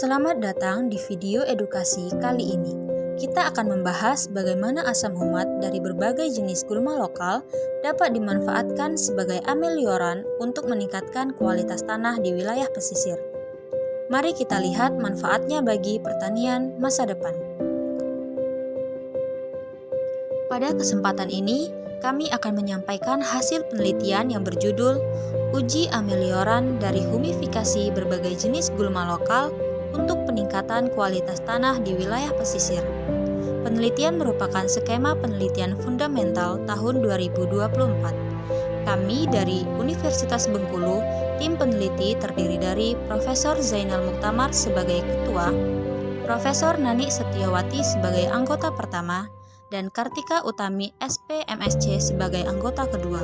Selamat datang di video edukasi kali ini. Kita akan membahas bagaimana asam humat dari berbagai jenis gulma lokal dapat dimanfaatkan sebagai amelioran untuk meningkatkan kualitas tanah di wilayah pesisir. Mari kita lihat manfaatnya bagi pertanian masa depan. Pada kesempatan ini, kami akan menyampaikan hasil penelitian yang berjudul Uji Amelioran dari Humifikasi Berbagai Jenis Gulma Lokal untuk Peningkatan Kualitas Tanah di Wilayah Pesisir. Penelitian merupakan skema penelitian fundamental tahun 2024. Kami dari Universitas Bengkulu, tim peneliti terdiri dari Profesor Zainal Muktamar sebagai ketua, Profesor Nani Setiawati sebagai anggota pertama, dan Kartika Utami SPMSC sebagai anggota kedua.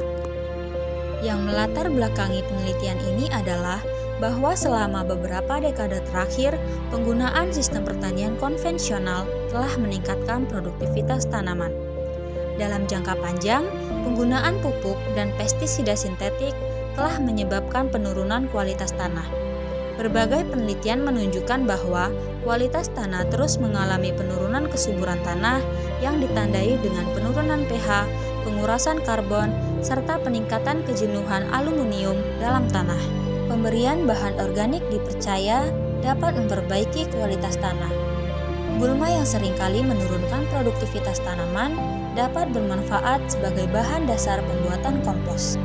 Yang melatar belakangi penelitian ini adalah bahwa selama beberapa dekade terakhir, penggunaan sistem pertanian konvensional telah meningkatkan produktivitas tanaman. Dalam jangka panjang, penggunaan pupuk dan pestisida sintetik telah menyebabkan penurunan kualitas tanah. Berbagai penelitian menunjukkan bahwa kualitas tanah terus mengalami penurunan kesuburan tanah yang ditandai dengan penurunan pH, pengurasan karbon, serta peningkatan kejenuhan aluminium dalam tanah. Pemberian bahan organik dipercaya dapat memperbaiki kualitas tanah. Gulma yang seringkali menurunkan produktivitas tanaman dapat bermanfaat sebagai bahan dasar pembuatan kompos.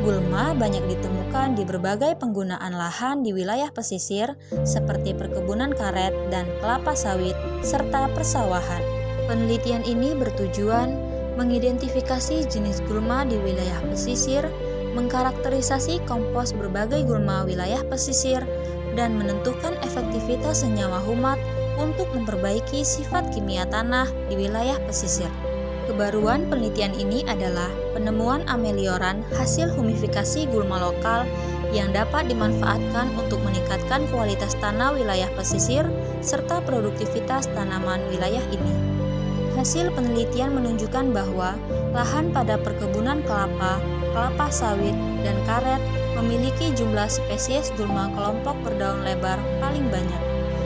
Gulma banyak ditemukan di berbagai penggunaan lahan di wilayah pesisir seperti perkebunan karet dan kelapa sawit serta persawahan. Penelitian ini bertujuan mengidentifikasi jenis gulma di wilayah pesisir, mengkarakterisasi kompos berbagai gulma wilayah pesisir, dan menentukan efektivitas senyawa humat untuk memperbaiki sifat kimia tanah di wilayah pesisir. Kebaruan penelitian ini adalah penemuan amelioran hasil humifikasi gulma lokal yang dapat dimanfaatkan untuk meningkatkan kualitas tanah wilayah pesisir serta produktivitas tanaman wilayah ini. Hasil penelitian menunjukkan bahwa lahan pada perkebunan kelapa, kelapa sawit, dan karet memiliki jumlah spesies gulma kelompok berdaun lebar paling banyak.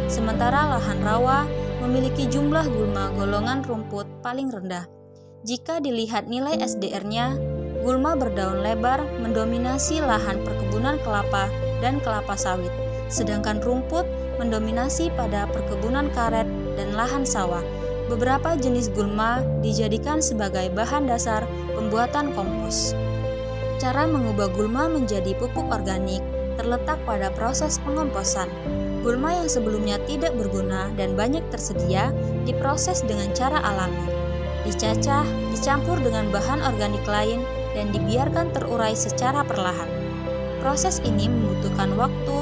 Sementara lahan rawa memiliki jumlah gulma golongan rumput paling rendah. Jika dilihat nilai SDR-nya, gulma berdaun lebar mendominasi lahan perkebunan kelapa dan kelapa sawit, sedangkan rumput mendominasi pada perkebunan karet dan lahan sawah. Beberapa jenis gulma dijadikan sebagai bahan dasar pembuatan kompos. Cara mengubah gulma menjadi pupuk organik terletak pada proses pengomposan. Gulma yang sebelumnya tidak berguna dan banyak tersedia diproses dengan cara alami. Dicacah, dicampur dengan bahan organik lain, dan dibiarkan terurai secara perlahan. Proses ini membutuhkan waktu,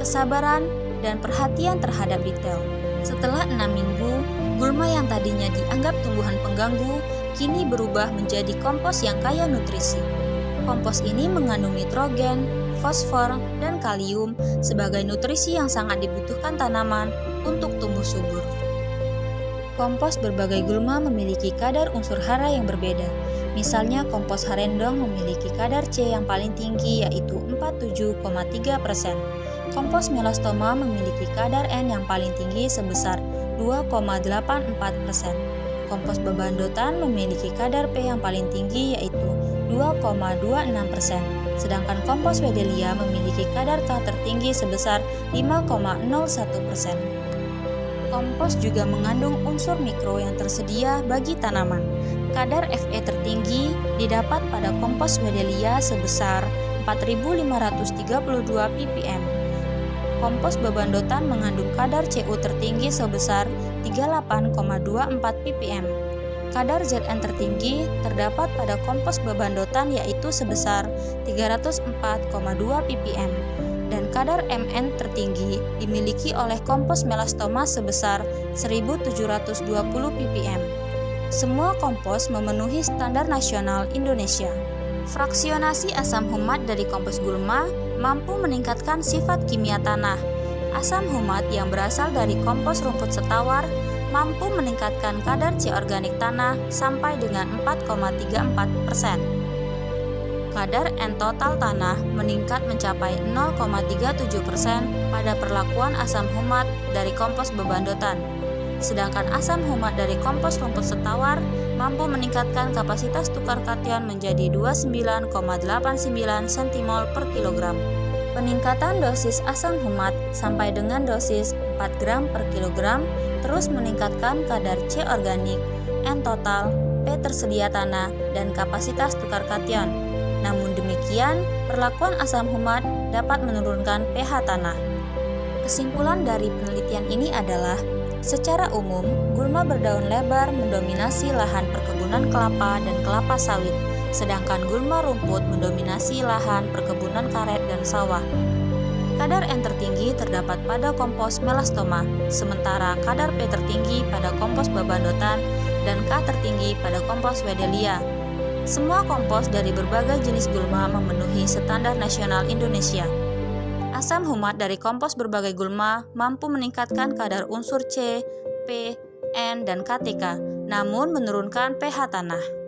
kesabaran, dan perhatian terhadap detail. Setelah 6 minggu, gulma yang tadinya dianggap tumbuhan pengganggu kini berubah menjadi kompos yang kaya nutrisi. Kompos ini mengandung nitrogen, fosfor, dan kalium sebagai nutrisi yang sangat dibutuhkan tanaman untuk tumbuh subur. Kompos berbagai gulma memiliki kadar unsur hara yang berbeda. Misalnya kompos harendong memiliki kadar C yang paling tinggi yaitu 47,3%. Kompos melastoma memiliki kadar N yang paling tinggi sebesar 2,84%. Kompos bebandotan memiliki kadar P yang paling tinggi yaitu 2,26%. Sedangkan kompos wedelia memiliki kadar K tertinggi sebesar 5,01%. Kompos juga mengandung unsur mikro yang tersedia bagi tanaman. Kadar Fe tertinggi didapat pada kompos wedelia sebesar 4.532 ppm. Kompos bebandotan mengandung kadar Cu tertinggi sebesar 38,24 ppm. Kadar Zn tertinggi terdapat pada kompos bebandotan yaitu sebesar 304,2 ppm. Dan kadar Mn tertinggi dimiliki oleh kompos melastoma sebesar 1720 ppm. Semua kompos memenuhi standar nasional Indonesia. Fraksionasi asam humat dari kompos gulma mampu meningkatkan sifat kimia tanah. Asam humat yang berasal dari kompos rumput setawar mampu meningkatkan kadar C organik tanah sampai dengan 4,34%. Kadar N total tanah meningkat mencapai 0,37% pada perlakuan asam humat dari kompos bebandotan. Sedangkan asam humat dari kompos rumput setawar mampu meningkatkan kapasitas tukar kation menjadi 29,89 cm per kilogram. Peningkatan dosis asam humat sampai dengan dosis 4 gram per kilogram terus meningkatkan kadar C organik, N total, P tersedia tanah, dan kapasitas tukar kation. Namun demikian, perlakuan asam humat dapat menurunkan pH tanah. Kesimpulan dari penelitian ini adalah, secara umum, gulma berdaun lebar mendominasi lahan perkebunan kelapa dan kelapa sawit, sedangkan gulma rumput mendominasi lahan perkebunan karet dan sawah. Kadar N tertinggi terdapat pada kompos melastoma, sementara kadar P tertinggi pada kompos bebandotan dan K tertinggi pada kompos wedelia. Semua kompos dari berbagai jenis gulma memenuhi standar nasional Indonesia. Asam humat dari kompos berbagai gulma mampu meningkatkan kadar unsur C, P, N, dan KTK, namun menurunkan pH tanah.